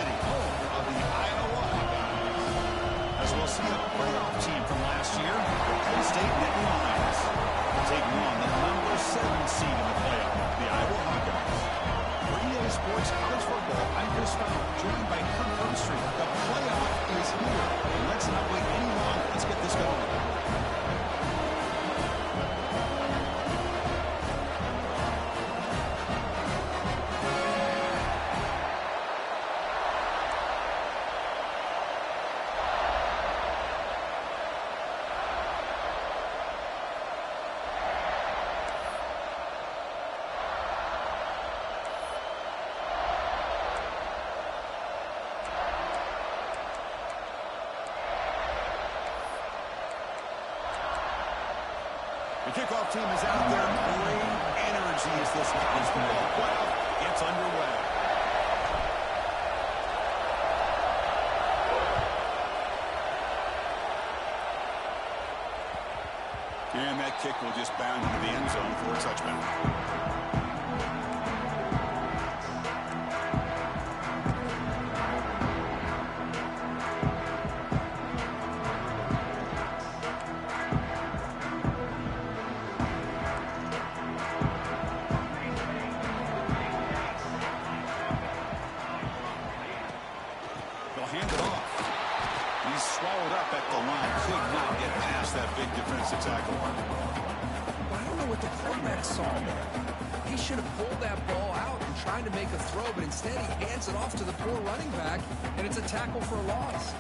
City, home of the Iowa Hawkeyes. As we'll see a playoff team from last year, the Penn State Nittany Lions taking on the #7 seed in the playoff, the Iowa Hawkeyes. For EA Sports College Football, I'm Chris Fowler, joined by Kirk Herbstreit. The playoff is here. Let's not wait any longer. Let's get this going. The kickoff team is out there. Great energy as this college football playoff gets underway. And that kick will just bound into the end zone for a touchback. Hand it off. He's swallowed up at the line. Could not get past that big defensive tackle. I don't know what the quarterback saw there. He should have pulled that ball out and tried to make a throw, but instead he hands it off to the poor running back, and it's a tackle for a loss.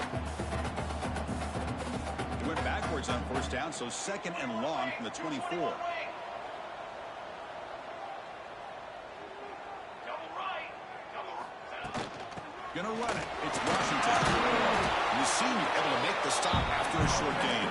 He went backwards on first down, so second and long from the 24. Gonna run it. It's Washington. And the senior able to make the stop after a short gain.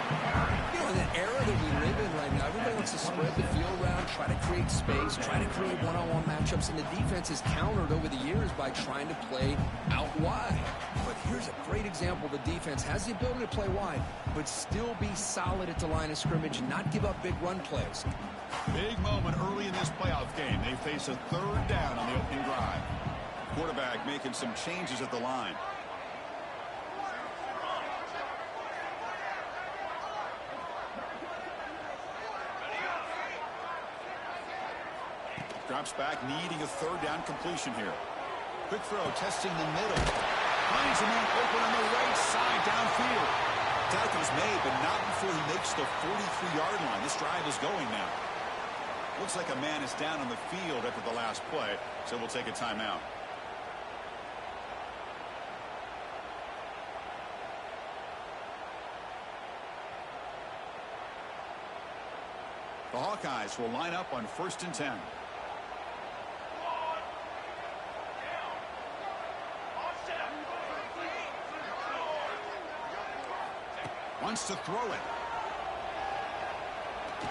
You know, in that era that we live in right now, everybody wants to spread the field around, try to create space, try to create one-on-one matchups, and the defense is countered over the years by trying to play out wide. But here's a great example. The defense has the ability to play wide, but still be solid at the line of scrimmage and not give up big run plays. Big moment early in this playoff game. They face a third down on the opening drive. Quarterback making some changes at the line. Drops back, needing a third down completion here. Quick throw, testing the middle. Finds a man open on the right side downfield. Tackle's made, but not before he makes the 43-yard line. This drive is going now. Looks like a man is down on the field after the last play, so we'll take a timeout. The Hawkeyes will line up on 1st and 10. Wants to throw it.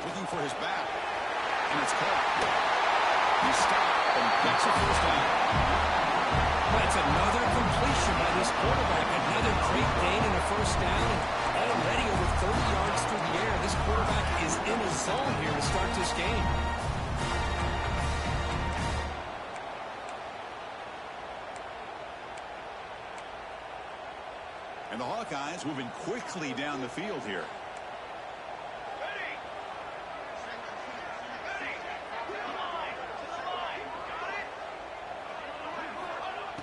Looking for his back. And it's caught. He stopped and gets a first down. That's another completion by this quarterback. Another great gain in a first down. And already over 30 yards through the air. This quarterback is in a zone here to start this game. And the Hawkeyes moving quickly down the field here.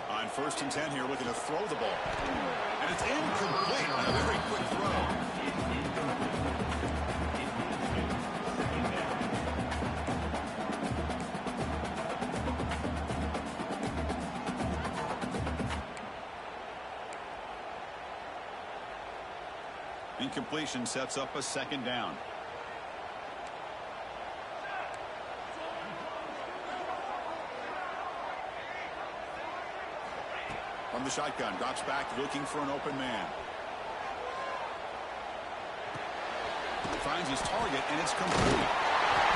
On 1st and 10 here, looking to throw the ball. And it's incomplete on a very quick throw. Incompletion sets up a second down. From the shotgun, drops back, looking for an open man. Finds his target, and it's complete.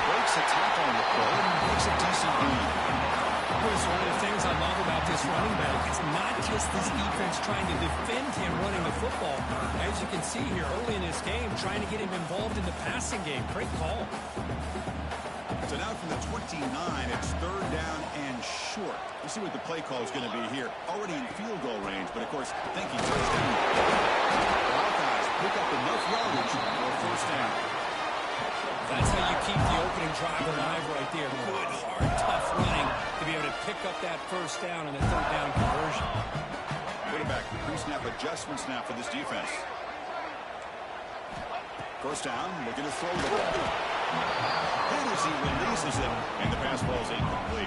Breaks a tackle on the play and makes a decent gain. Chris, one of the things I love about this running back is not just this defense trying to defend him running the football. As you can see here early in this game, trying to get him involved in the passing game. Great call. So now from the 29, it's 3rd down and short. Let's see what the play call is going to be here. Already in field goal range, but of course, thinking touchdown. The Hawkeyes pick up enough yardage for 1st down. That's how you keep the opening drive alive right there. Good, hard, tough running to be able to pick up that 1st down and the 3rd down conversion. Quarterback pre-snap adjustments now for this defense. 1st down, looking to throw the ball. And as he releases it, and the pass ball is incomplete.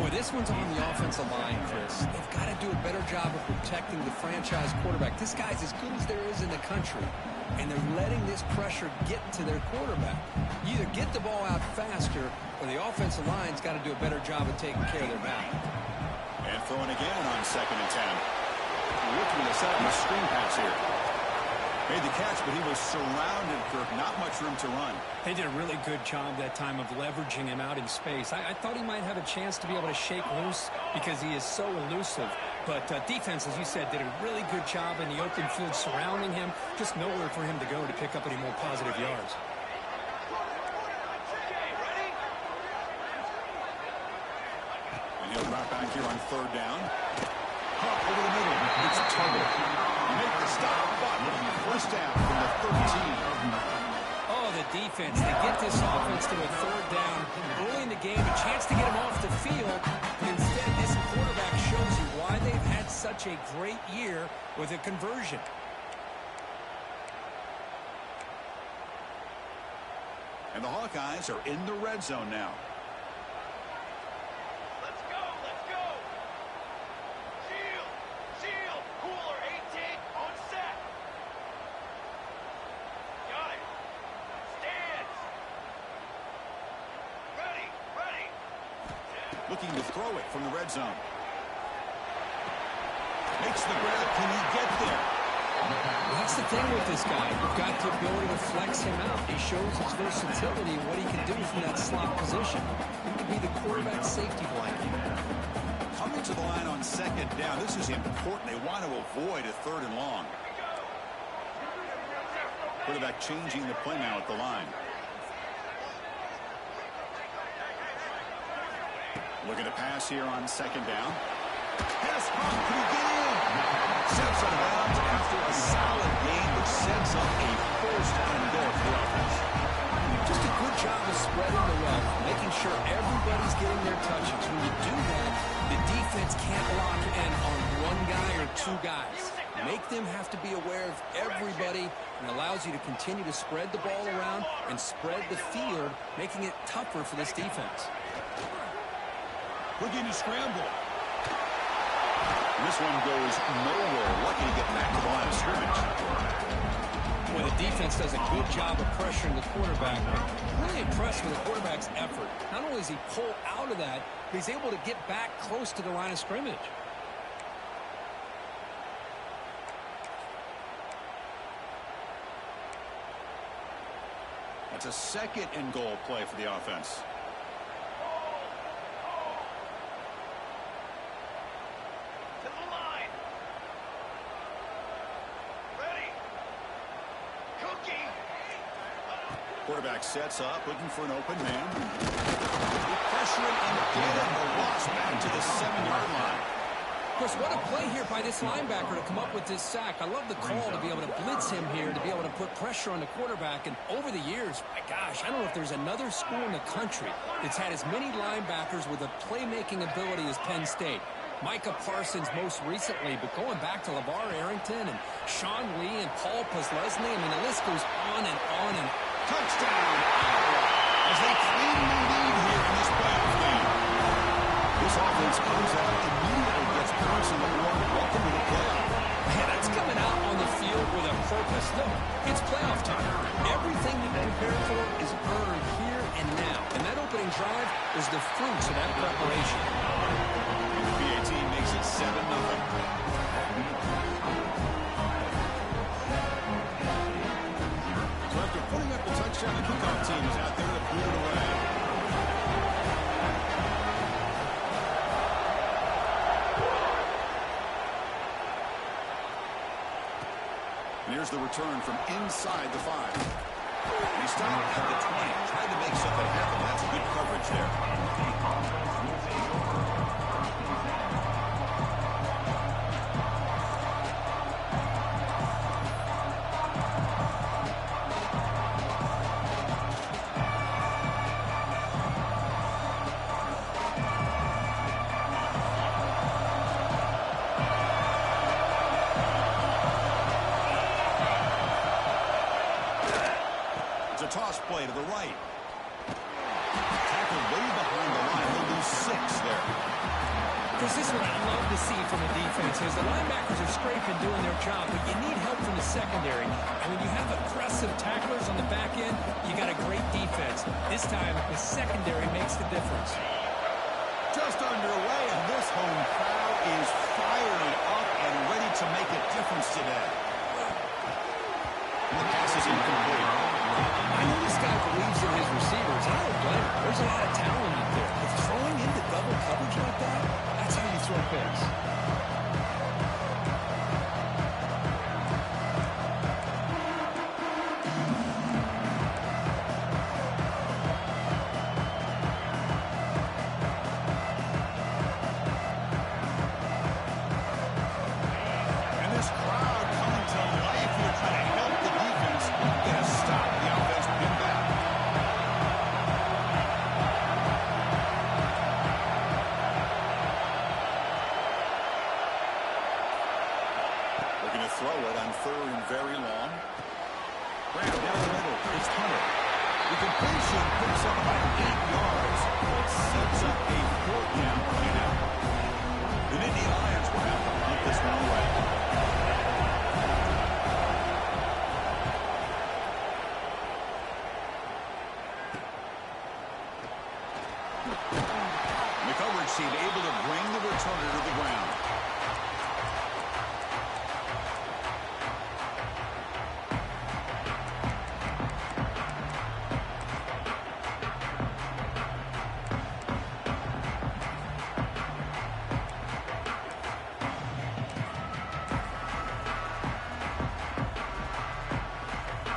Boy, this one's on the offensive line, Chris. They've got to do a better job of protecting the franchise quarterback. This guy's as good as there is in the country, and they're letting this pressure get to their quarterback. You either get the ball out faster, or the offensive line's got to do a better job of taking care of their back. And throwing again on 2nd and 10. Looking to set up a screen pass here. Made the catch, but he was surrounded, Kirk. Not much room to run. They did a really good job that time of leveraging him out in space. I thought he might have a chance to be able to shake loose because he is so elusive. But defense, as you said, did a really good job in the open field surrounding him. Just nowhere for him to go to pick up any more positive yards. And he'll drop back here on 3rd down. Hop over the middle. It's Tuggle. Make the stop, but 1st down from the 13. Oh, the defense. They get this offense to a 3rd down early in the game, a chance to get him off the field. But instead, this quarterback shows you why they've had such a great year with a conversion. And the Hawkeyes are in the red zone now. Looking to throw it from the red zone. Makes the grab. Can he get there? That's the thing with this guy. You've got the ability to flex him out. He shows his versatility and what he can do from that slot position. He could be the quarterback safety blanket. Coming to the line on 2nd down. This is important. They want to avoid a 3rd and long. Quarterback changing the play now at the line. Looking to pass here on 2nd down. Pass pump. Can he get in? Steps out of bounds after a solid gain, which sets up a 1st and goal for the offense. Just a good job of spreading the wealth, making sure everybody's getting their touches. When you do that, the defense can't lock in on one guy or 2 guys. Make them have to be aware of everybody, and allows you to continue to spread the ball around and spread the field, making it tougher for this defense. Looking to scramble. This one goes nowhere. Lucky to get back to the line of scrimmage. Well, the defense does a good job of pressuring the quarterback. Really impressed with the quarterback's effort. Not only does he pull out of that, but he's able to get back close to the line of scrimmage. That's a 2nd and goal play for the offense. Quarterback sets up, looking for an open man. Pressure and get it. A loss back to the 7-yard line. Of course, what a play here by this linebacker to come up with this sack. I love the call to be able to blitz him here, to be able to put pressure on the quarterback. And over the years, my gosh, I don't know if there's another school in the country that's had as many linebackers with a playmaking ability as Penn State. Micah Parsons most recently, but going back to LeVar Arrington and Sean Lee and Paul Posluszny, I mean, the list goes on and on and on. Touchdown, Iowa, as they claim the lead here in this playoff game. This offense comes out immediately, gets points on the board. Welcome to the playoff. Man, that's coming out on the field with a purpose. Look, it's playoff time. Everything you prepare for is earned here and now. And that opening drive is the fruits of that preparation. And the PA team makes it 7-0. Putting up the touchdown, the kickoff team is out there to boot it away. And here's the return from inside the 5. He stopped at the 20, tried to make something happen. That's a good call. It's a toss play to the right. Tackled way behind the line. He'll lose 6 there. This is what I love to see from a defense is the linebackers are scraping doing their job, but you need help from the secondary. And when you have aggressive tacklers on the back end, you got a great defense. This time, the secondary makes the difference. Just underway, and this home crowd is fired up and ready to make a difference today. The pass is incomplete. I know this guy believes in his receivers. I don't blame him. There's a lot of talent out there. But throwing into double coverage like that, that's how you throw picks. And this crowd coming to life here trying to help the defense get a stop. The offense pinned back. Looking to throw it on 3rd and very long. Graham down the middle. It's Hunter. The completion picks up about 8 yards. It sets up a 4th down coming out. The Nittany Lions will have to punt this one away. The coverage team able to bring the returner to the ground.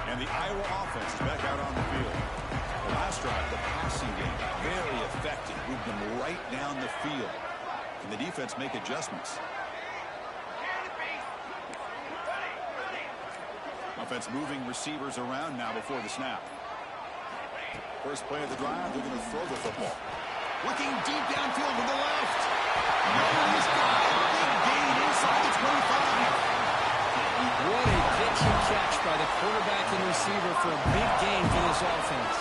And the Iowa offense is back out on the field. The last drive, the passing game, very effective. Moved them right down the field. Can the defense make adjustments? Offense moving receivers around now before the snap. First play of the drive, they're going to throw the football. Looking deep downfield to the left. No, he's got a big gain inside the 25. What a pitch and catch by the quarterback and receiver for a big gain for this offense.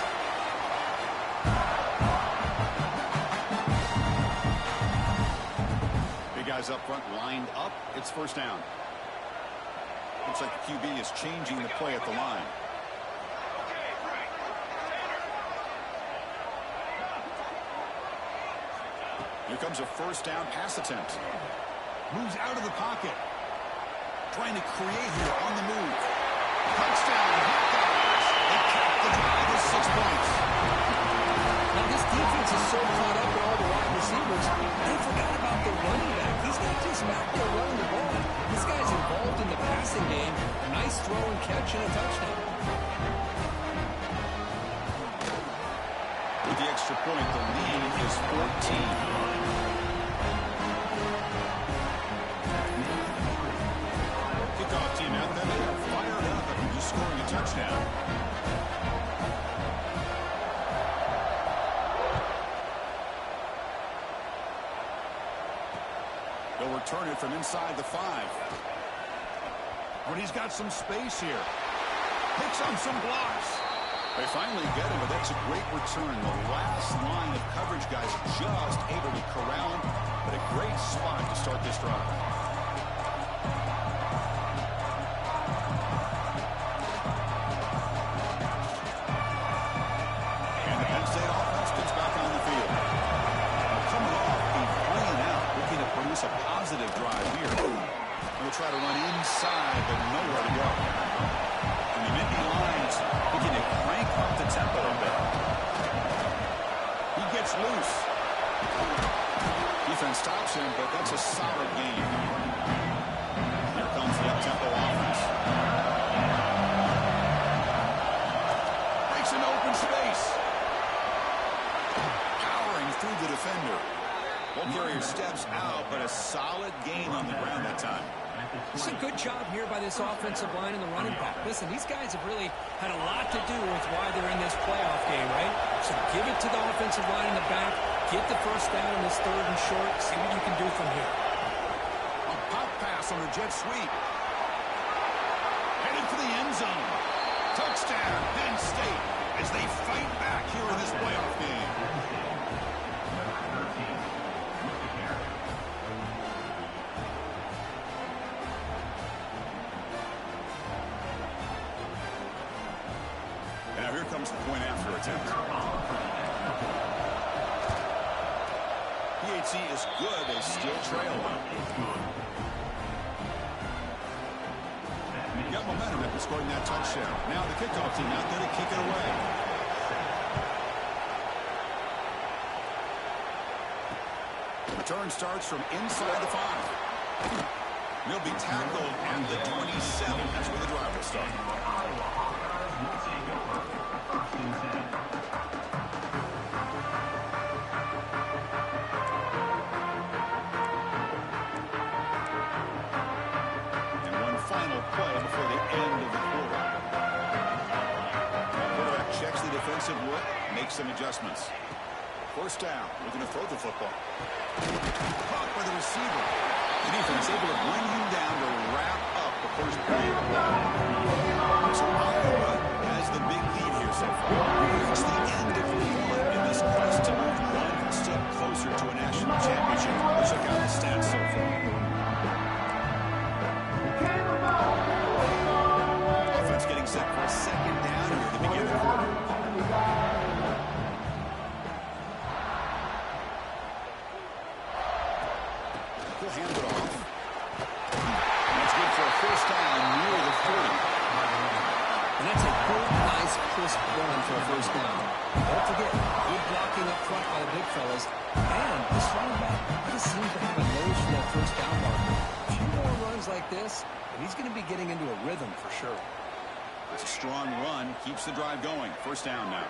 Big guys up front lined up. It's first down. Looks like the QB is changing the play at the line. Here comes a first down pass attempt. Moves out of the pocket. Trying to create here on the move. Touchdown, Hawkeyes. They capped the drive with 6 points. Now this defense is so caught up in all the wide receivers, they forgot about the running back. He's not just out there running the ball. This guy's involved in the passing game. Nice throw and catch and a touchdown. With the extra point, the lead is 14. Kickoff team out there. They are fired up after just scoring a touchdown. They'll return it from inside the 5. But he's got some space here. Picks on some blocks. They finally get him, but that's a great return. The last line of coverage guys just able to corral him, but a great spot to start this drive. And the Penn State offense gets back on the field. Coming off a 3-and-out, looking to produce a positive drive here. We'll try to run inside, but nowhere to go. And the Nittany Lions looking to crank up the tempo a bit. He gets loose. Defense stops him, but that's a solid game. Here comes the up-tempo offense. Breaks into open space. Powering through the defender. Ball carrier steps out, but a solid gain on the ground that time. It's a good job here by this offensive line and the running back. Listen, these guys have really had a lot to do with why they're in this playoff game, right? So give it to the offensive line in the back. Get the first down in this 3rd and short. See what you can do from here. A pop pass on a jet sweep. Headed for the end zone. Touchdown, Penn State. as they fight back here in this playoff game. And now here comes the point after attempt. PHC is good. They still trail one. Got momentum after scoring that touchdown. Now the kickoff team out there to kick it away. Return starts from inside the 5. He'll be tackled at the 27. That's where the drive will start. Play before the end of the quarter. Quarterback checks the defensive look, makes some adjustments. First down, looking to throw the football. Caught by the receiver. The defense able to bring him down to wrap up the first play. So Iowa has the big lead here so far. It's the end of one in this quest to move one step closer to a national championship. Let's check out the stats so far. Offense getting set for a second down here at the beginning of the quarter. He'll hand it off. That's good for a first down near the 40. And that's a good, nice, crisp run for a first down. Don't forget, good blocking up front by the big fellas. And this running back just seems to have a nose for that first down marker. A few more runs like this, and he's going to be getting into a rhythm for sure. It's a strong run, keeps the drive going. First down now.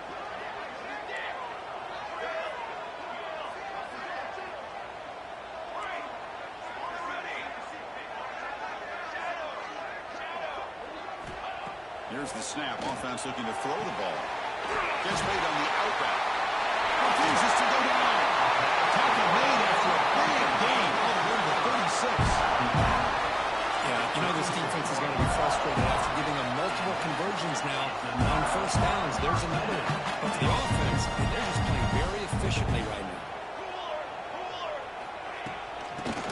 Here's the snap. Offense looking to throw the ball. Gets made on the outback. Refuses to go down. Tackle made after a big gain. All the way to the 36. You know this defense is going to be frustrated after giving them multiple conversions now on first downs. There's another one. But for the offense, they're just playing very efficiently right now.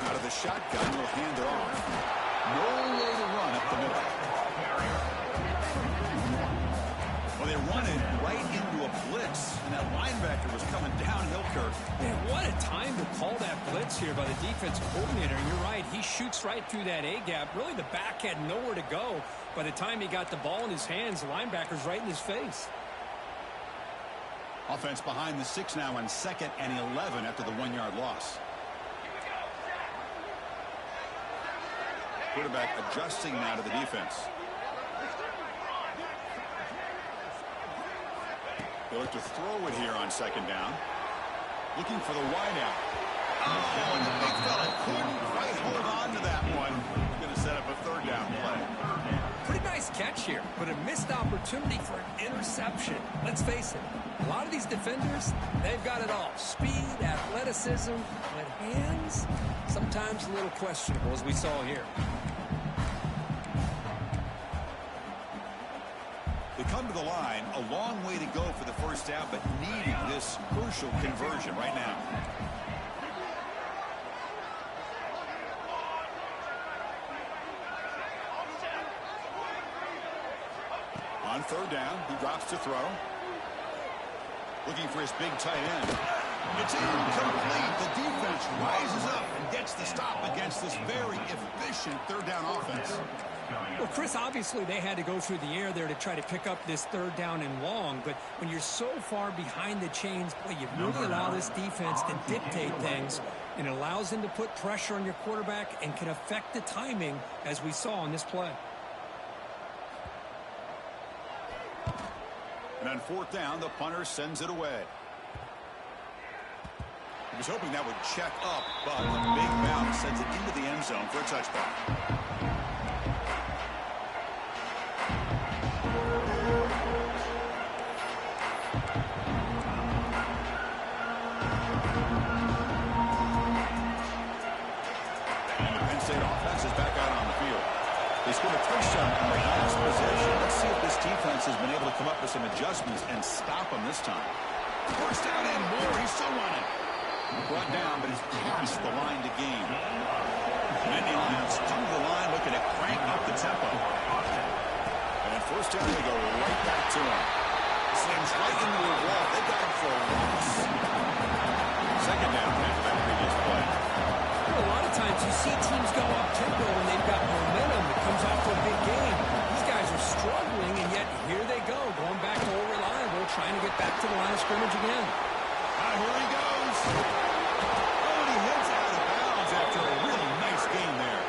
Out of the shotgun, will hand it off. No way to run up the middle. Well, they run it right into a blitz, and that linebacker was coming downhill, Kirk. Man, what a time to call that blitz here by the defense coordinator. And you're right, he shoots right through that A-gap. Really, the back had nowhere to go. By the time he got the ball in his hands, the linebacker's right in his face. Offense behind the 6 now on 2nd and 11 after the 1-yard loss. Quarterback adjusting now to the defense. They look to throw it here on 2nd down. Looking for the wideout. Oh, and the big fella couldn't quite hold on to that one. Going to set up a 3rd down play. Pretty nice catch here, but a missed opportunity for an interception. Let's face it, a lot of these defenders, they've got it all. Speed, athleticism, but hands, sometimes a little questionable, as we saw here. They come to the line, a long way to go for the first down, but needing this crucial conversion right now. On 3rd down, he drops to throw. Looking for his big tight end. It's incomplete. The defense rises up and gets the stop against this very efficient 3rd down offense. Well, Chris, obviously they had to go through the air there to try to pick up this 3rd down and long, but when you're so far behind the chains, boy, you really allow this defense to dictate things, and it allows them to put pressure on your quarterback and can affect the timing, as we saw on this play. And on 4th down, the punter sends it away. He was hoping that would check up, but a big bounce sends it into the end zone for a touchback. And the Penn State offense is back out on the field. They scored a touchdown on the last possession. Let's see if this defense has been able to come up with some adjustments and stop him this time. First down and more. He's still running. Brought down, but he's past the line to gain. Nittany Lions through the line, looking to crank up the tempo. And first down, they go right back to him. Slams right into the wall. They got him for a loss. Second down after that previous play. A lot of times you see teams go up-tempo when they've got momentum. It comes off to a big game. These guys are struggling, and yet here they go, going back to old reliable, trying to get back to the line of scrimmage again. Here he goes. Oh, and he heads out of bounds after a really nice game there.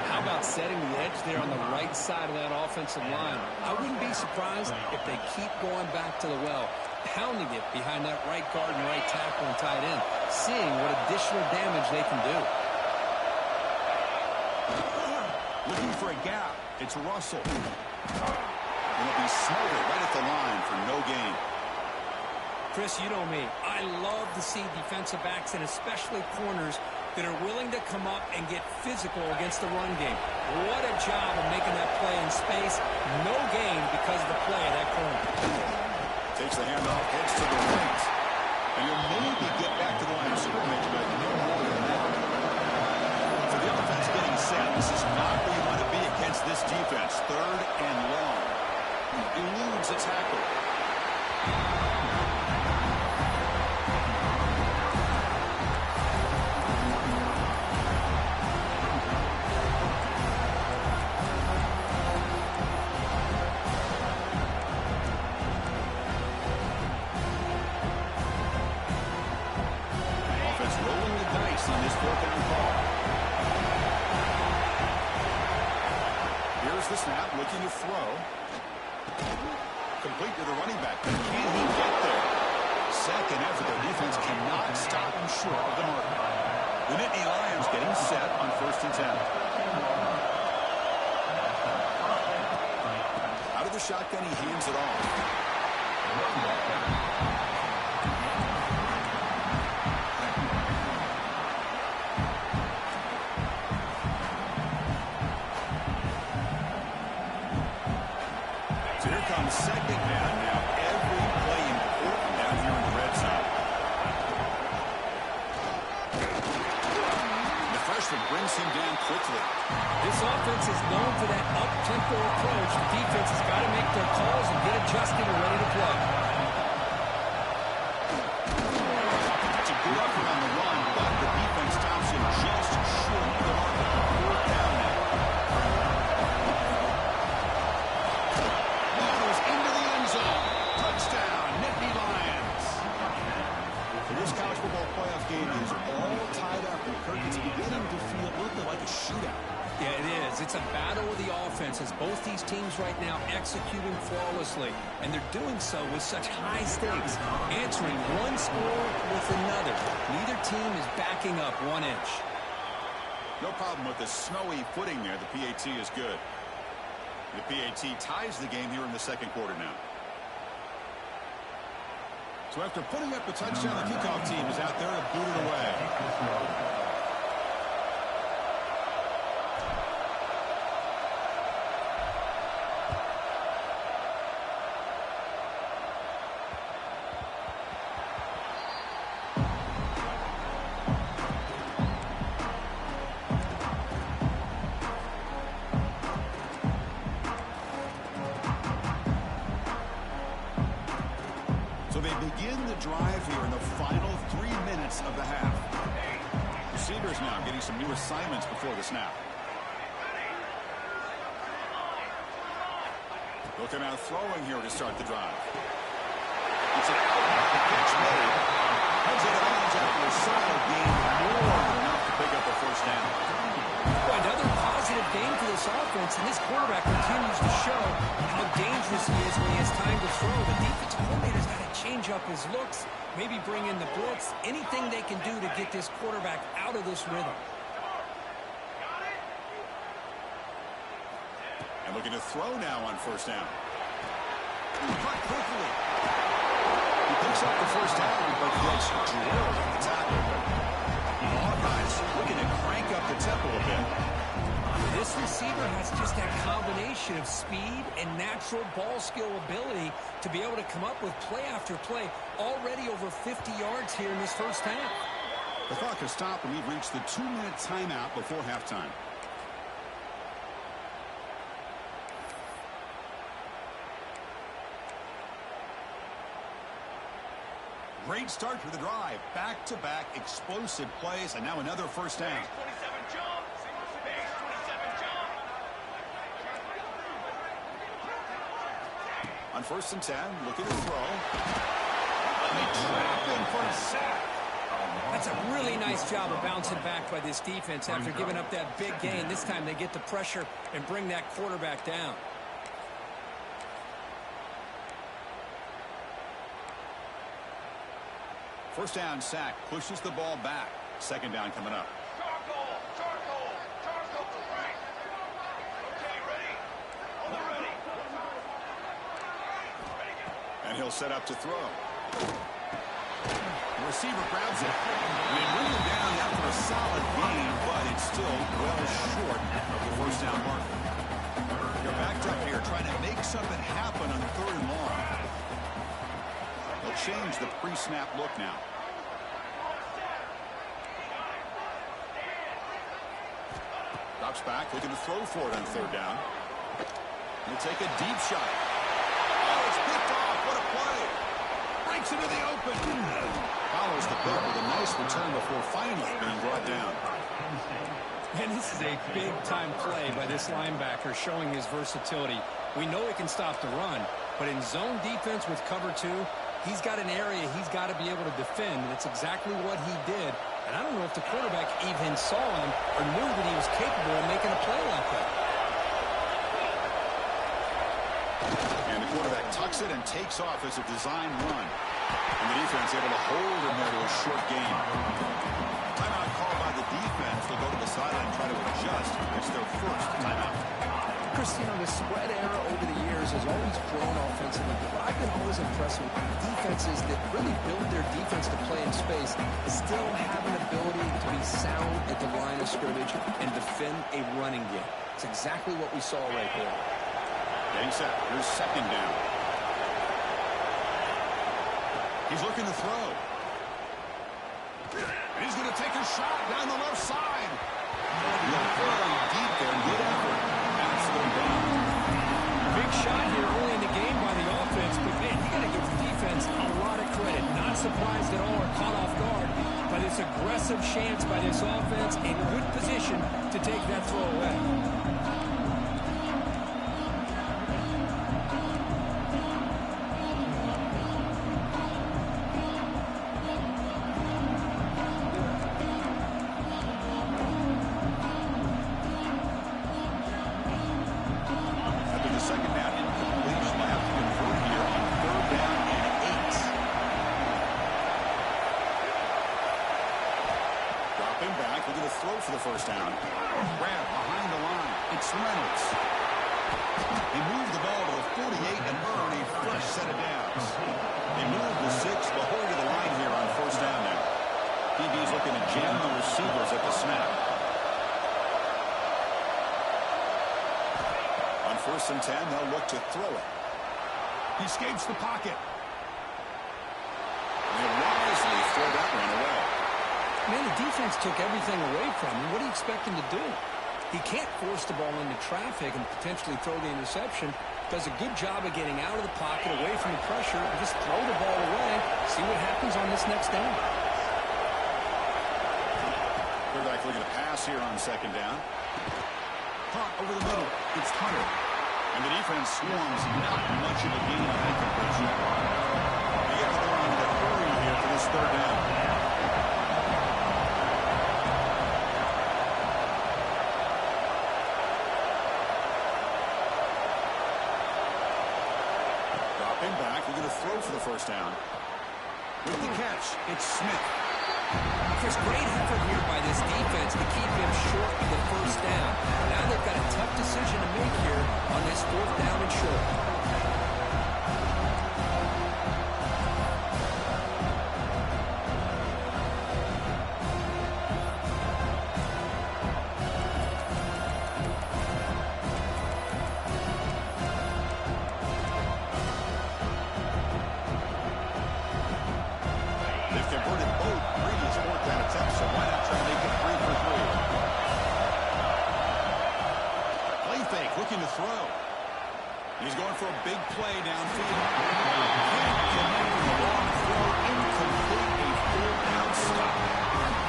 How about setting the edge there on the right side of that offensive line? I wouldn't be surprised if they keep going back to the well, pounding it behind that right guard and right tackle and tight end, seeing what additional damage they can do. Looking for a gap. It's Russell. And he'll be smothered right at the line for no gain. Chris, you know me. I love to see defensive backs and especially corners that are willing to come up and get physical against the run game. What a job of making that play in space. No gain because of the play of that corner. Takes the handoff, heads to the right. And you'll maybe get back to the line of scrimmage, but no more than that. For the offense getting set, this is not where you want to be against this defense. Third and long. Eludes a tackle. On this fourth down call. Here's the snap, looking to throw. Complete to the running back. Can he get there? Second effort. Their defense cannot stop him short of the mark. The Nittany Lions getting set on 1st and 10. Out of the shotgun, he hands it off. Second down now. Every play important down here in the red zone. The freshman brings him down quickly. This offense is known for that up-tempo approach. The defense has got to make their calls and get adjusted and ready to play. It's a good effort on the run, but the defense stops him just short of the mark. Fourth down now. Touchdown, Nittany Lions. For this college football playoff game is all tied up, and Kirk, it's beginning to feel a little bit like a shootout. Yeah, it is. It's a battle of the offenses. Both these teams right now executing flawlessly, and they're doing so with such high stakes, answering one score with another. Neither team is backing up 1 inch. No problem with the snowy footing there. The PAT is good. The PAT ties the game here in the second quarter now. So after putting up a touchdown, the kickoff team is out there to boot it away. So they begin the drive here in the final 3 minutes of the half. Receivers now getting some new assignments before the snap. They'll come out throwing here to start the drive. It's an out catch made. Heads out of bounds after a solid gain, more than enough to pick up the first down. Boy, another positive game for this offense, and this quarterback continues to show how dangerous he is when he has time to throw. The defensive coordinator's got to change up his looks, maybe bring in the blitz, anything they can do to get this quarterback out of this rhythm. And looking to throw now on first down. Cut quickly. He picks up the first down, but gets drilled at the tackle. Hawkeyes looking to crank up the tempo a bit. This receiver receiver has just that combination of speed and natural ball skill ability to be able to come up with play after play, already over 50 yards here in this first half. The clock has stopped, and we've reached the 2-minute timeout before halftime. Great start to the drive. Back-to-back explosive plays, and now another first down. On 1st and 10, looking to throw. They trap him for a sack. That's a really nice job of bouncing back by this defense after giving up that big gain. This time they get the pressure and bring that quarterback down. First down sack, pushes the ball back. 2nd down coming up. And he'll set up to throw. The receiver grabs it. And they bring him down after a solid gain, but it's still well short of the first down marker. They're backed up here trying to make something happen on 3rd and long. They'll change the pre-snap look now. Drops back, looking to throw for it on 3rd down. He'll take a deep shot. Oh, it's picked off. What a play. Breaks into the open. Follows the pick with a nice return before finally being brought down. And this is a big-time play by this linebacker, showing his versatility. We know he can stop the run, but in zone defense with cover 2, he's got an area he's got to be able to defend. That's exactly what he did. And I don't know if the quarterback even saw him or knew that he was capable of making a play like that. And the quarterback tucks it and takes off as a design run. And the defense able to hold him there to a short gain. Timeout called by the defense. They'll go to the sideline and try to adjust. It's their first timeout. Chris, you know, the spread era over the years has always grown offensively, but I've been always impressed with defenses that really build their defense to play in space, still have an ability to be sound at the line of scrimmage and defend a running game. It's exactly what we saw right there. Getting set. Here's 2nd down. He's looking to throw. And he's going to take a shot down the left side. Very deep there. Good effort. Big shot here early in the game by the offense, but man, you got to give the defense a lot of credit. Not surprised at all or caught off guard by this aggressive chance by this offense in good position to take that throw away. For the first down. Grab behind the line. It's Reynolds. They move the ball to the 48 and earn a fresh set of downs. They move the 6, but hold to the line here on 1st down now. DB's looking to jam the receivers at the snap. On 1st and 10, they'll look to throw it. He escapes the pocket. They wisely throw that one away. Man, the defense took everything away from him. What do you expect him to do? He can't force the ball into traffic and potentially throw the interception. Does a good job of getting out of the pocket, away from the pressure, and just throw the ball away. See what happens on this next down. Quarterback looking to pass here on 2nd down. Caught over the middle. It's Hunter. And the defense swarms not much of a gain on that completion. They get the line to hurry here for this 3rd down. Back, we're going to throw for the 1st down. With the catch, it's Smith. There's great effort here by this defense to keep him short of the 1st down. Now they've got a tough decision to make here on this 4th down and short. throw. He's going for a big play downfield. Can't connect with a long throw. Incomplete. A full down stop.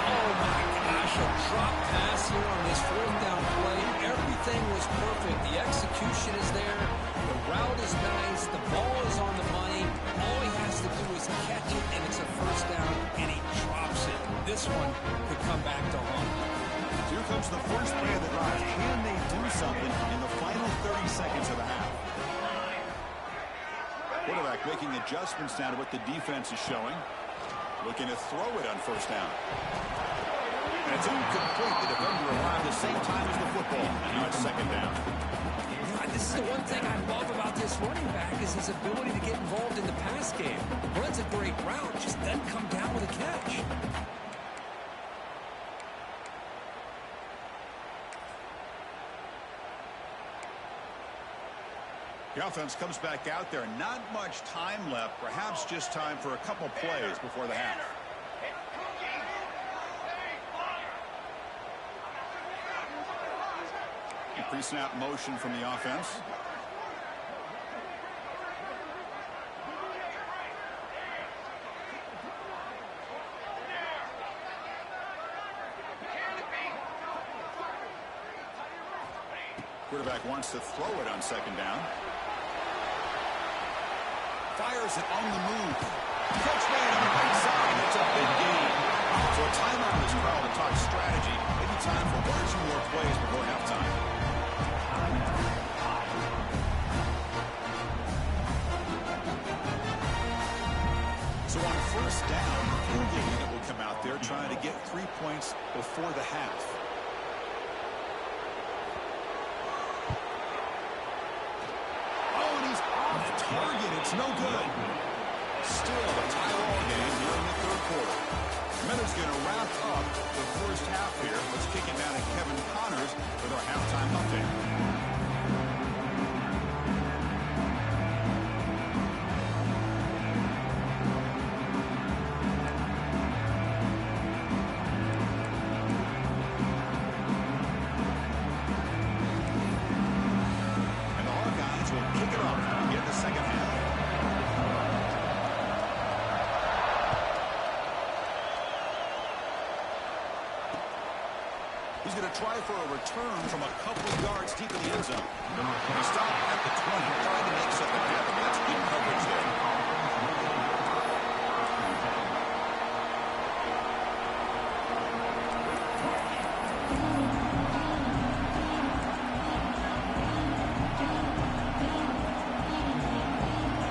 Oh, my gosh. A drop pass here on this fourth down play. Everything was perfect. The execution is there. The route is nice. The ball is on the money. All he has to do is catch it, and it's a first down, and he drops it. This one could come back to haunt. Here comes the first play of the drive. Can they do something in the final 30 seconds of the half? Quarterback making adjustments now to what the defense is showing. Looking to throw it on first down. And it's incomplete. The defender arrived at the same time as the football. And now it's second down. This is the one thing I love about this running back is his ability to get involved in the pass game. Runs a great route, just doesn't come down with a catch. The offense comes back out there. Not much time left. Perhaps just time for a couple plays before the half. Pre-snap motion from the offense. Quarterback wants to throw it on second down. Fires it on the move. Catch made on the right side. That's a big gain. So a timeout is called to talk strategy. Maybe time for one or two more plays before halftime. So on first down, the fielding unit will come out there trying to get 3 points before the half. Oh, and he's off target. It's no good. Still a tie-ball game here in the third quarter. Miller's going to wrap up the first half here. Let's kick it down to Kevin Connors with our halftime update. Try for a return from a couple of yards deep in the end zone. He stopped at the 20, trying to make something happen. That's good coverage there.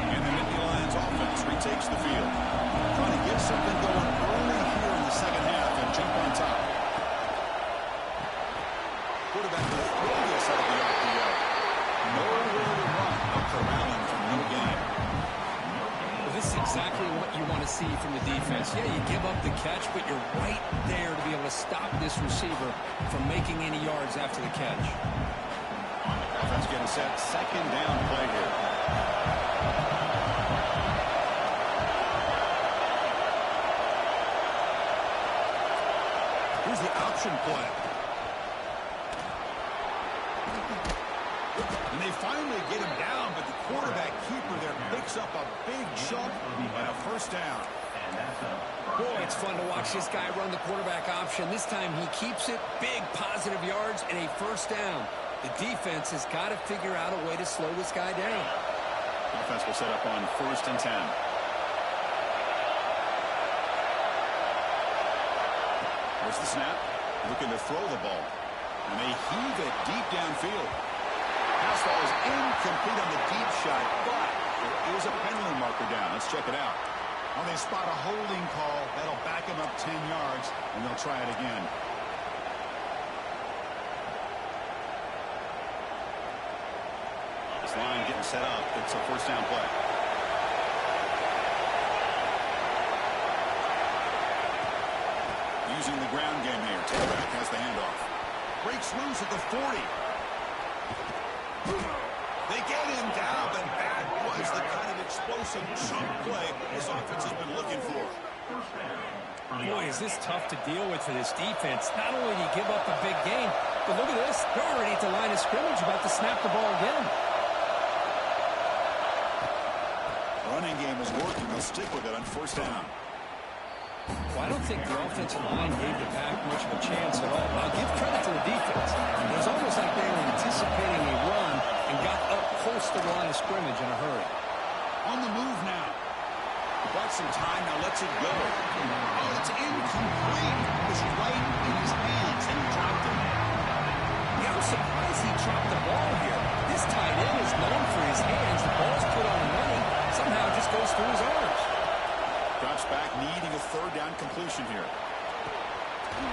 And the Nittany Lions offense retakes the field. Trying to get something going early here in the second half and jump on top. Quarterback will throw this out of the RPO. Nowhere to run, but corralling from no gain. Well, this is exactly what you want to see from the defense. Yeah, you give up the catch, but you're right there to be able to stop this receiver from making any yards after the catch. Offense getting set. Second down play here. Here's the option play. And they finally get him down, but the quarterback keeper there picks up a big chunk and a first down. Boy, it's fun to watch this guy run the quarterback option. This time he keeps it, big positive yards, and a first down. The defense has got to figure out a way to slow this guy down. Offense will set up on 1st and 10. There's the snap. Looking to throw the ball. And they heave it deep downfield. Pass ball is incomplete on the deep shot, but there is a penalty marker down. Let's check it out. Well, they spot a holding call. That'll back them up 10 yards, and they'll try it again. This line getting set up. It's a first down play. Using the ground game here. Tailback has the handoff. Breaks loose at the 40. They get him down, but that was the kind of explosive chunk play this offense has been looking for. Boy, is this tough to deal with for this defense. Not only do you give up a big game, But look at this. They're already at the line of scrimmage, about to snap the ball again. Running game is working. They'll stick with it on first down. Well, I don't think the offensive line gave the Pack much of a chance at all. Now, give credit to the defense. It was almost like they were anticipating a run and got up close to the line of scrimmage in a hurry. On the move now. Got some time, now lets it go. Oh, it's incomplete. It was right in his hands, and he dropped it. Yeah, I'm surprised he dropped the ball here. This tight end is known for his hands. The ball's put on the money. Somehow it just goes through his arms. Drops back, needing a third down completion here.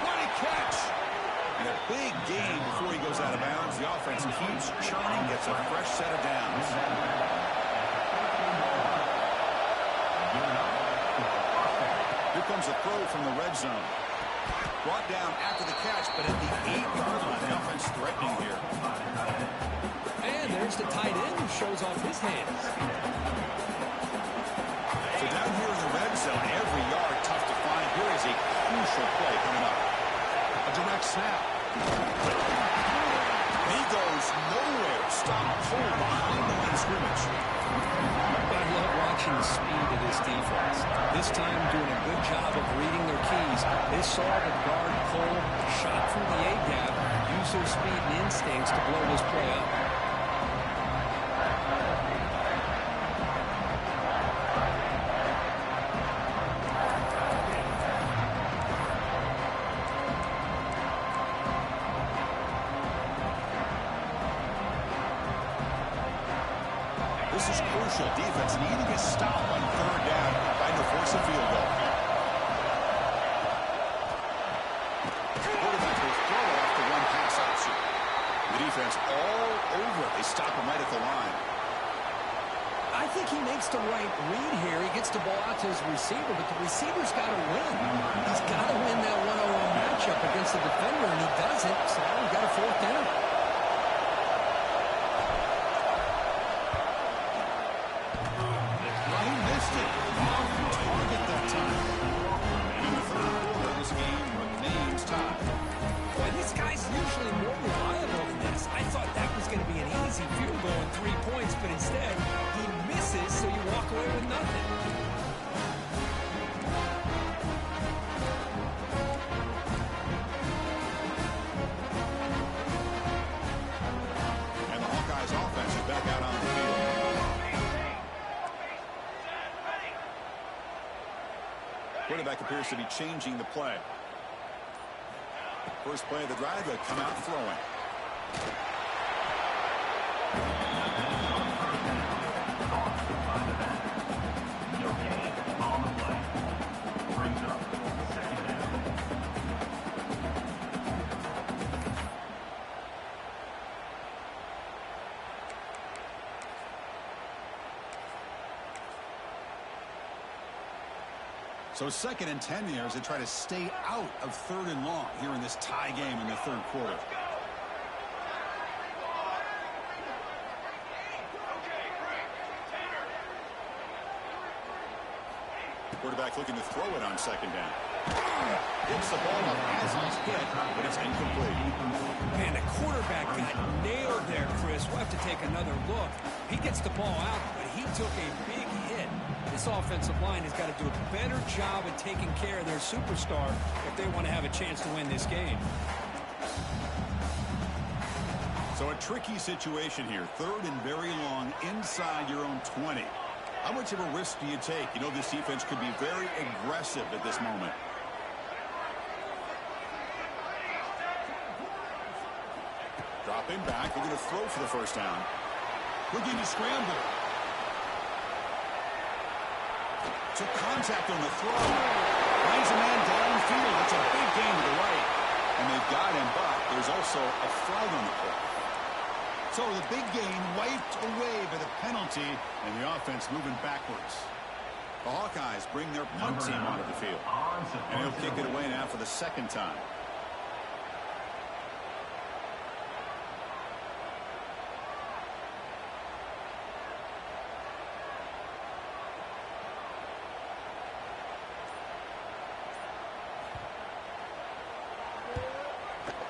What a catch! And a big gain before he goes out of bounds. The offense keeps churning, gets a fresh set of downs. Here comes a throw from the red zone. Brought down after the catch, but at the 8-yard line. The offense threatening here. And there's the tight end who shows off his hands. So down here in the red zone, every yard tough to find. Here is a crucial play coming up. A direct snap. He goes nowhere. Stop cold behind the line of scrimmage. I love watching the speed of this defense. This time doing a good job of reading their keys. They saw the guard pull, shot through the A-gap, use their speed and instincts to blow this play up. This is crucial. Defense needing a stop on third down, trying to force a field goal. Quarterback will throw it off the one pass option. The defense all over it. They stop him right at the line. I think he makes the right read here. He gets the ball out to his receiver, but the receiver's got to win. He's got to win that one-on-one matchup against the defender, and he doesn't, so he's got a fourth down. But instead, he misses, so you walk away with nothing. And the Hawkeyes offense is back out on the field. Quarterback appears to be changing the play. First play of the drive, they come out throwing. So 2nd and 10 here as they try to stay out of 3rd and long here in this tie game in the third quarter. Quarterback looking to throw it on 2nd down. Hits the ball up as he's hit, but it's incomplete. Man, the quarterback got nailed there, Chris. We'll have to take another look. He gets the ball out, but he took a big hit. This offensive line has got to do a better job of taking care of their superstar if they want to have a chance to win this game. So a tricky situation here. 3rd and very long inside your own 20. How much of a risk do you take? You know, this defense could be very aggressive at this moment. Dropping back. They're going to throw for the first down. Looking to scramble. To contact on the throw. Finds a man downfield. That's a big gain to the right. And they've got him, but there's also a flag on the play. So the big gain wiped away by the penalty, and the offense moving backwards. The Hawkeyes bring their punt team onto the field. And he'll kick it away now for the 2nd time.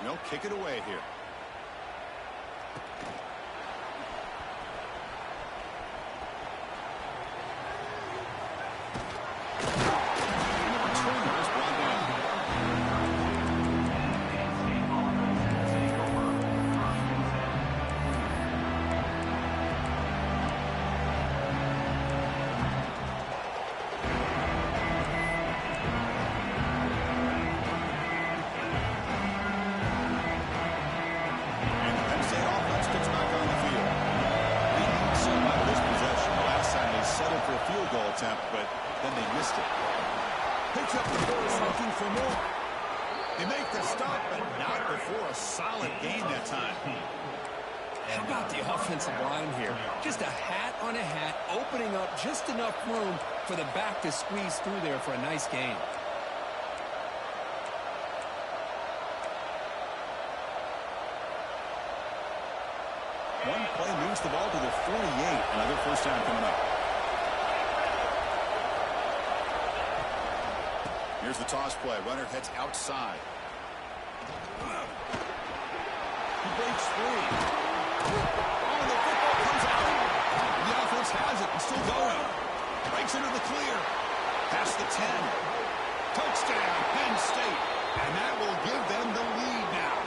No, kick it away here. But then they missed it. Picks up the ball, looking for more. They make the stop, but not before a solid gain that time. How about the offensive line here? Just a hat on a hat, opening up just enough room for the back to squeeze through there for a nice gain. One play moves the ball to the 48. Another first down coming up. Here's the toss play. Runner heads outside. He breaks free. Oh, the football comes out. The offense has it and still going. Breaks into the clear. Past the 10. Touchdown, Penn State. And that will give them the lead now.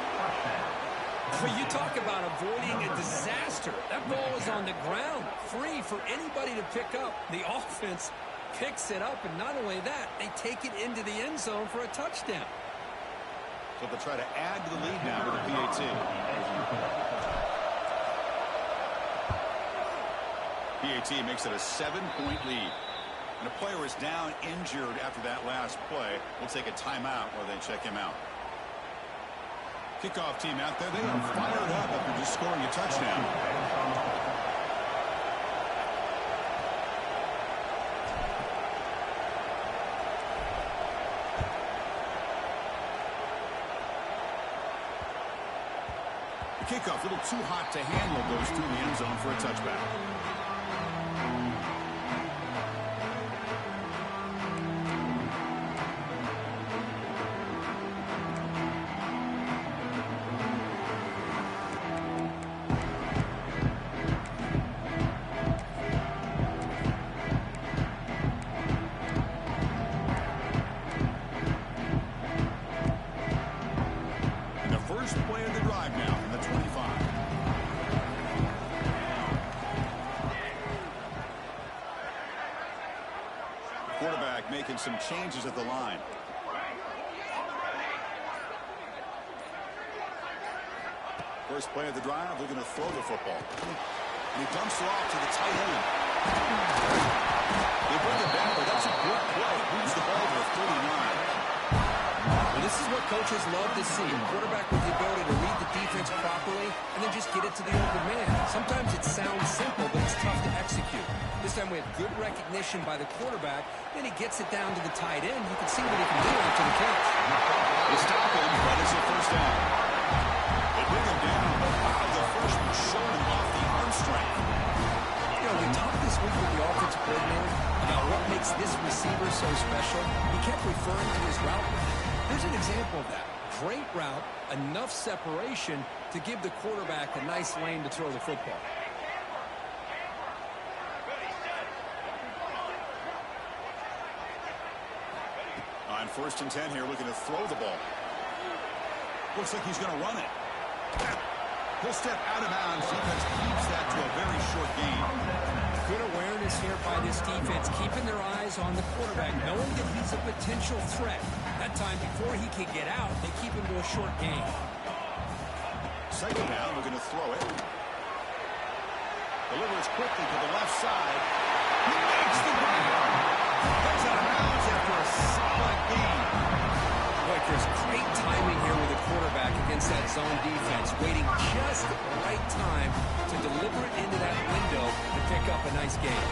Well, you talk about avoiding a disaster. That ball is on the ground, free for anybody to pick up. The offense picks it up, and not only that, they take it into the end zone for a touchdown. So they'll try to add to the lead now with a PAT. PAT makes it a 7-point lead. And a player is down injured after that last play. We'll take a timeout while they check him out. Kickoff team out there. They are fired up after just scoring a touchdown. Kickoff, a little too hot to handle, goes through the end zone for a touchback. And the first play of the drive now in the 25. Quarterback making some changes at the line. First play of the drive, looking to throw the football. And he dumps it off to the tight end. They bring it back, but that's a good play. Moves the ball to the 39. Well, this is what coaches love to see. A quarterback with the ability to read the defense properly and then just get it to the open man. Sometimes it sounds simple, but it's tough to execute. This time we have good recognition by the quarterback. Then he gets it down to the tight end. You can see what he can do after the catch. They stop him, but it's a first down. They bring him down, but wow, the freshman showing off the arm strength. You know, we talked this week with the offensive coordinator about what makes this receiver so special. He kept referring to his route. Here's an example of that. Great route, enough separation to give the quarterback a nice lane to throw the football. On 1st and 10 here, looking to throw the ball. Looks like he's going to run it. He'll step out of bounds. Defense keeps that to a very short gain. Good awareness here by this defense, keeping their eyes on the quarterback, knowing that he's a potential threat. That time, before he can get out, they keep him to a short gain. Second down, looking to throw it. Delivers quickly to the left side. He makes the grab. Comes out of bounds after a solid gain. Like there's great timing here with the quarterback against that zone defense, waiting just the right time to deliver it into that window to pick up a nice gain.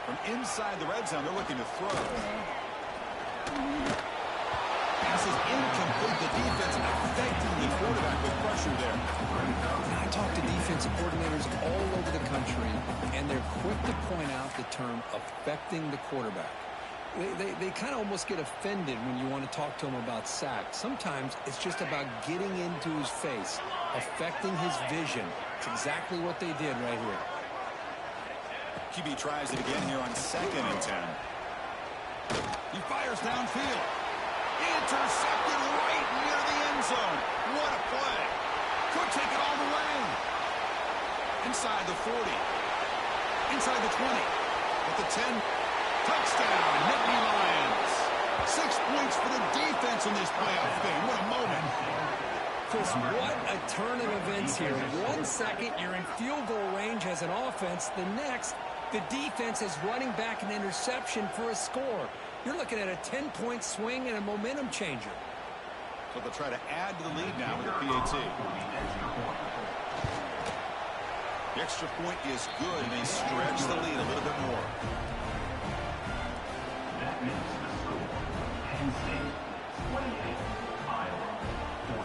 From inside the red zone, they're looking to throw. Pass is incomplete. The defense affecting the quarterback with pressure there. I talk to defensive coordinators all over the country, and they're quick to point out the term affecting the quarterback. They kind of almost get offended when you want to talk to them about sacks. Sometimes it's just about getting into his face, affecting his vision. It's exactly what they did right here. QB tries it again here on 2nd and 10. He fires downfield. Intercepted right near the end zone. What a play. Could take it all the way. Inside the 40. Inside the 20. At the 10. Touchdown, Nittany Lions. 6 points for the defense in this playoff game. What a moment. Chris, what a turn of events here. 1 second, you're in field goal range as an offense. The next, the defense is running back an interception for a score. You're looking at a 10-point swing and a momentum changer. So they'll try to add to the lead now with a PAT. The extra point is good, and they stretch the lead a little bit more. That makes the score Penn State 28, Iowa 14.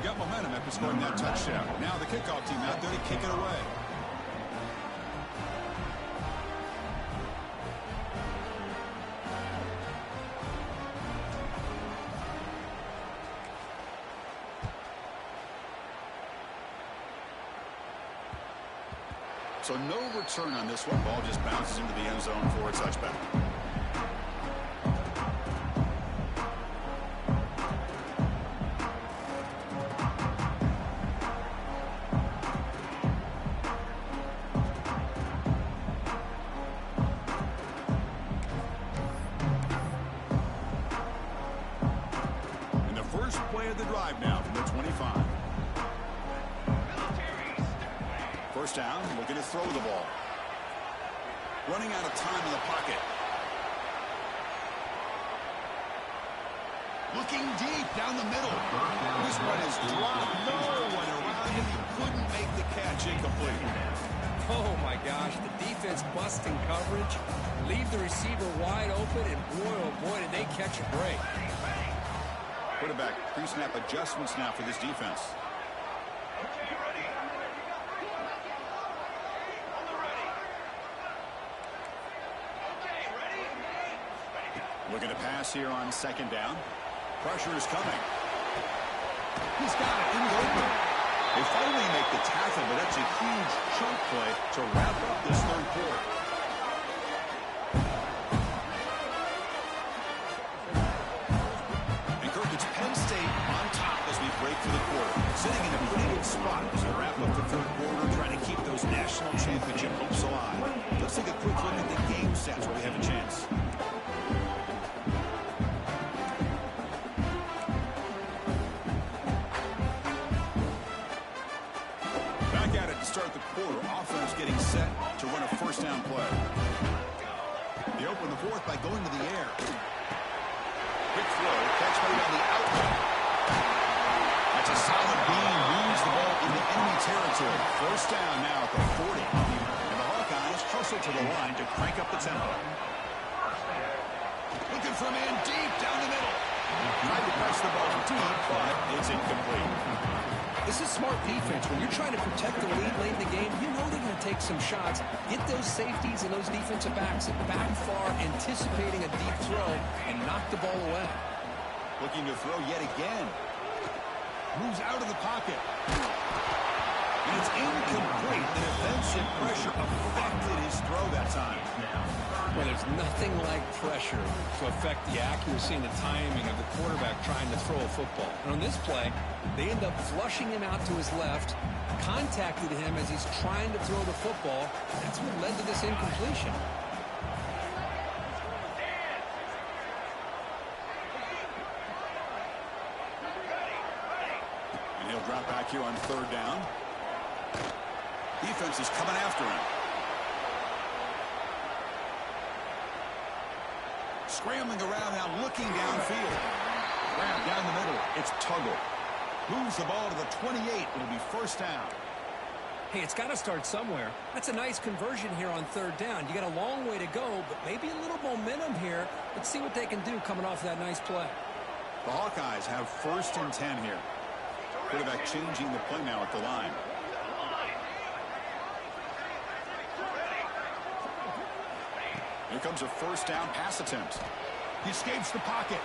Got momentum after scoring that touchdown. Now the kickoff team out there to kick it away. So no return on this one. Ball just bounces into the end zone for a touchback. And the first play of the drive now from the 25. First down, looking to throw the ball. Running out of time in the pocket. Looking deep down the middle. This one is dropped. No one around him. He couldn't make the catch. Incomplete. Oh, my gosh. The defense busting coverage. Leave the receiver wide open, and boy, oh, boy, did they catch a break. Quarterback pre-snap adjustments now for this defense. Looking to pass here on 2nd down. Pressure is coming. He's got it in the open. They finally make the tackle, but that's a huge chunk play to wrap up this 3rd quarter. And Kirk, it's Penn State on top as we break for the quarter. Sitting in a pretty good spot as we wrap up the 3rd quarter, trying to keep those national championship hopes alive. Let's take a quick look at the game stats where we have a chance. Start the quarter. Offense getting set to run a 1st down play. They open the 4th by going to the air. Quick throw. Catch made on the outlet. That's a solid gain. Moves the ball into enemy territory. 1st down now at the 40. And the Hawkeyes hustle to the line to crank up the tempo. Looking for a man deep down the middle. Trying to press the ball deep, but it's incomplete. This is smart defense. When you're trying to protect the lead late in the game, you know they're going to take some shots. Get those safeties and those defensive backs back far, anticipating a deep throw, and knock the ball away. Looking to throw yet again. Moves out of the pocket. And it's incomplete. The defensive pressure affected his throw that time. Well, there's nothing like pressure to affect the accuracy and the timing of the quarterback trying to throw a football. And on this play, they end up flushing him out to his left, contacted him as he's trying to throw the football. That's what led to this incompletion. And he'll drop back here on 3rd down. Defense is coming after him. Scrambling around now, looking downfield. Grab down the middle. It's Tuggle. Moves the ball to the 28. It'll be 1st down. Hey, it's got to start somewhere. That's a nice conversion here on third down. You got a long way to go, but maybe a little momentum here. Let's see what they can do coming off that nice play. The Hawkeyes have 1st and 10 here. Quarterback changing the play now at the line. Here comes a 1st down pass attempt. He escapes the pocket.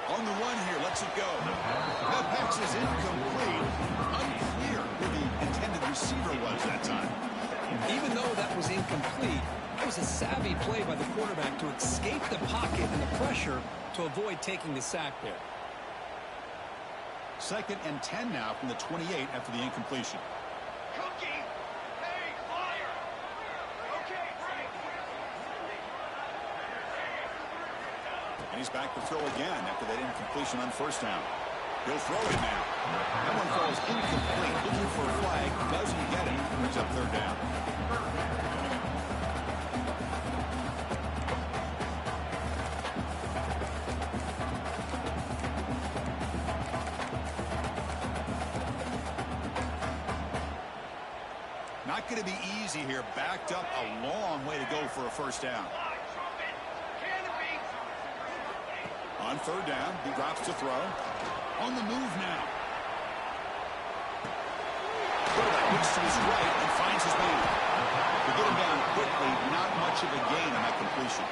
On the run here, lets it go. That pass is incomplete. Unclear who the intended receiver was that time. Even though that was incomplete, that was a savvy play by the quarterback to escape the pocket and the pressure to avoid taking the sack there. 2nd and 10 now from the 28 after the incompletion. And he's back to throw again after that incompletion on 1st down. He'll throw it now. That one falls incomplete. Looking for a flag. Doesn't get it. Brings up 3rd down. Not going to be easy here. Backed up a long way to go for a 1st down. On 3rd down, he drops to throw. On the move now. Quarterback looks to his right and finds his man. To get him down quickly, not much of a gain on that completion.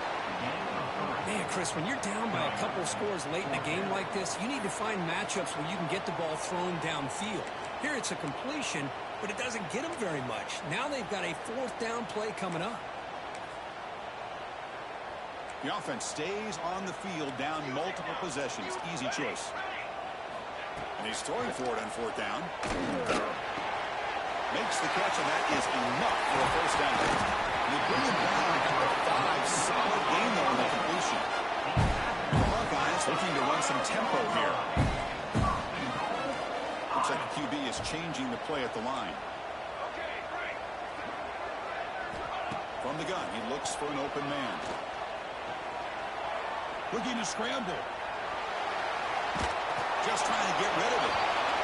Man, Chris, when you're down by a couple scores late in a game like this, you need to find matchups where you can get the ball thrown downfield. Here it's a completion, but it doesn't get them very much. Now they've got a 4th down play coming up. The offense stays on the field down multiple possessions. Easy choice. And he's throwing for it on 4th down. Makes the catch, and that is enough for a 1st down. They bring him down to a 5. Solid gain, though, on the completion. The Hawkeyes looking to run some tempo here. Looks like the QB is changing the play at the line. From the gun, he looks for an open man. Looking to scramble. Just trying to get rid of it.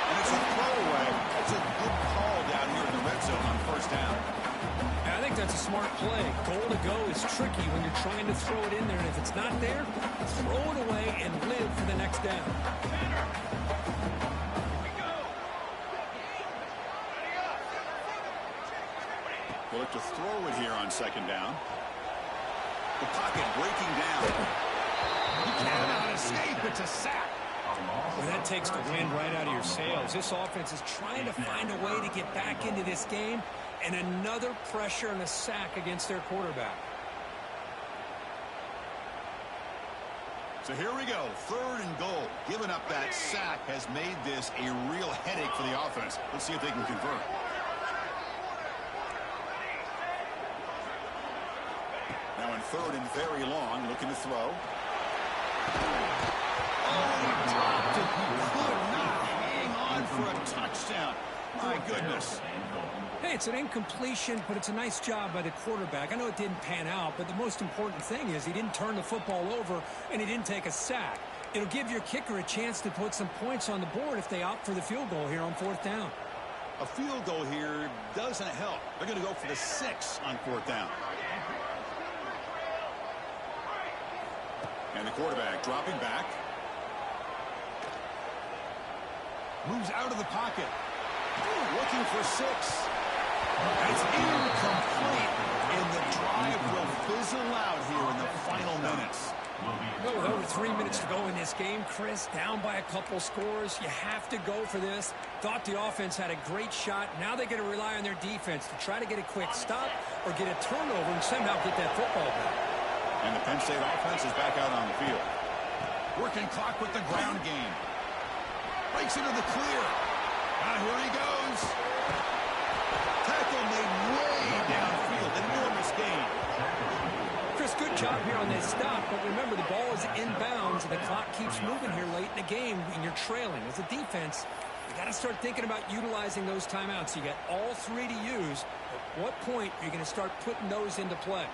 And it's a throwaway. That's a good call down here in the red zone on 1st down. I think that's a smart play. Goal to go is tricky when you're trying to throw it in there. And if it's not there, throw it away and live for the next down. They look to throw it here on 2nd down. The pocket breaking down. He cannot escape. It's a sack. Well, that takes the wind right out of your sails. This offense is trying to find a way to get back into this game, and another pressure and a sack against their quarterback. So here we go. 3rd and goal. Giving up that sack has made this a real headache for the offense. Let's see if they can convert. Now in 3rd and very long, looking to throw. Oh, he dropped it. He could not hang on for a touchdown. My goodness. Hey, it's an incompletion, but it's a nice job by the quarterback. I know it didn't pan out, but the most important thing is he didn't turn the football over and he didn't take a sack. It'll give your kicker a chance to put some points on the board if they opt for the field goal here on 4th down. A field goal here doesn't help. They're going to go for the 6 on 4th down. And the quarterback dropping back. Moves out of the pocket. Looking for 6. It's incomplete. And the drive will fizzle out here in the final minutes. Well, with over 3 minutes to go in this game, Chris, down by a couple scores, you have to go for this. Thought the offense had a great shot. Now they got to rely on their defense to try to get a quick stop or get a turnover and somehow get that football back. And the Penn State offense is back out on the field. Working clock with the ground game. Breaks into the clear. Here he goes. Tackle made way downfield. Enormous gain. Chris, good job here on this stop, but remember the ball is inbounds and the clock keeps moving here late in the game and you're trailing. As a defense, you got to start thinking about utilizing those timeouts. You got all 3 to use. At what point are you going to start putting those into play?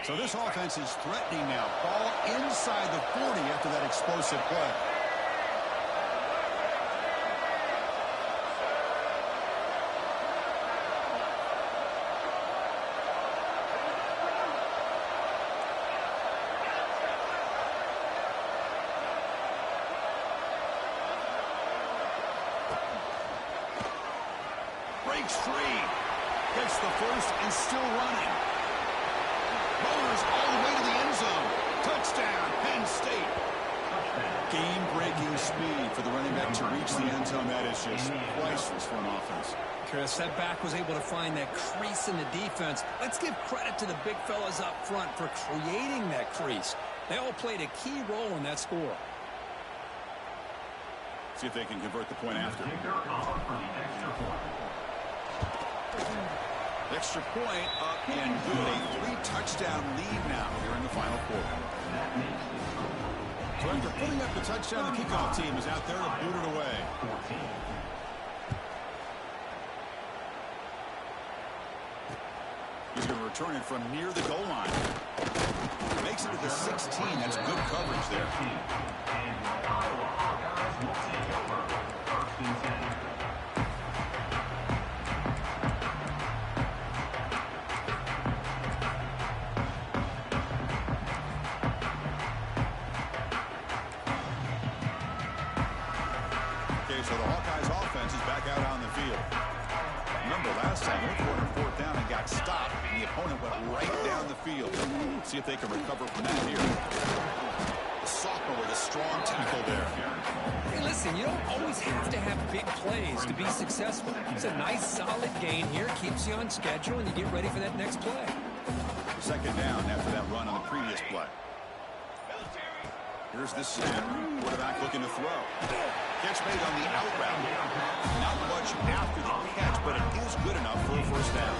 So this offense is threatening now. Ball inside the 40 after that explosive play. Breaks free. Gets the first and still running. Motors all the way to the end zone. Touchdown, Penn State. Game-breaking speed for the running back to reach the end zone. That is just priceless for an offense. Chris, that back was able to find that crease in the defense. Let's give credit to the big fellas up front for creating that crease. They all played a key role in that score. See if they can convert the point after. Extra point up and good. A 3-touchdown lead now here in the final quarter. So after putting up the touchdown, the kickoff team is out there to boot it away. He's going to return it from near the goal line. Makes it to the 16. That's good coverage there. So the Hawkeyes offense is back out on the field. Remember last time, they went for 4th down and got stopped. And the opponent went right down the field. See if they can recover from that here. The sophomore with a strong tackle there. Hey, listen, you don't always have to have big plays to be successful. It's a nice, solid gain here. Keeps you on schedule, and you get ready for that next play. 2nd down after that run on the previous play. Here's the snap. Quarterback looking to throw. Catch made on the out route. Not much after the catch, but it is good enough for a 1st down.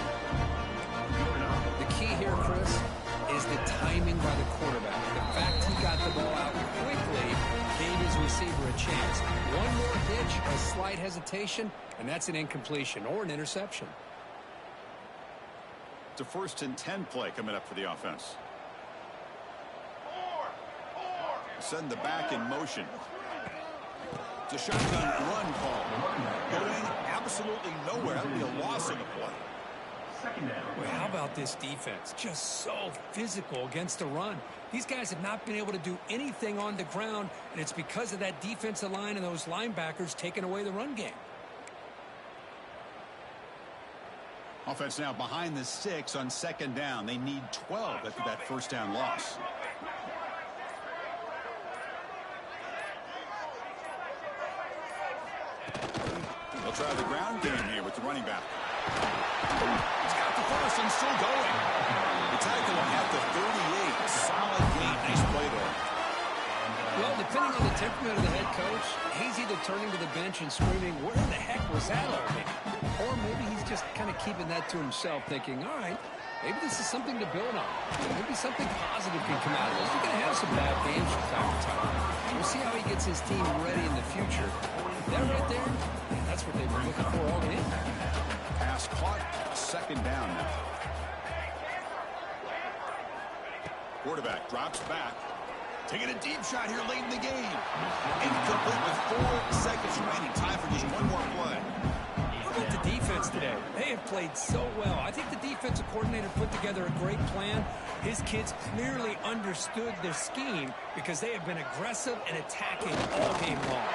The key here, Chris, is the timing by the quarterback. The fact he got the ball out quickly gave his receiver a chance. One more hitch, a slight hesitation, and that's an incompletion or an interception. It's a 1st and 10 play coming up for the offense. Send the back in motion. It's a shotgun run call. Going absolutely nowhere. That would be a loss of the play. Well, how about this defense? Just so physical against the run. These guys have not been able to do anything on the ground, and it's because of that defensive line and those linebackers taking away the run game. Offense now behind the 6 on 2nd down. They need 12 after that 1st down loss. They'll try the ground game here with the running back. He's got the first and still going. The tackle at the 38. Solid gain. Nice play there. Well, depending on the temperament of the head coach, he's either turning to the bench and screaming, where the heck was that all day? Or maybe he's just kind of keeping that to himself, thinking, all right, maybe this is something to build on. Maybe something positive can come out of this. You're going to have some bad games from time to time. We'll see how he gets his team ready in the future. That right there, that's what they've been looking for all game. Pass caught. 2nd down now. Quarterback drops back. Taking a deep shot here late in the game. Incomplete with 4 seconds remaining. Time for just one more play. How about the defense today? They have played so well. I think the defensive coordinator put together a great plan. His kids clearly understood their scheme because they have been aggressive and attacking all game long.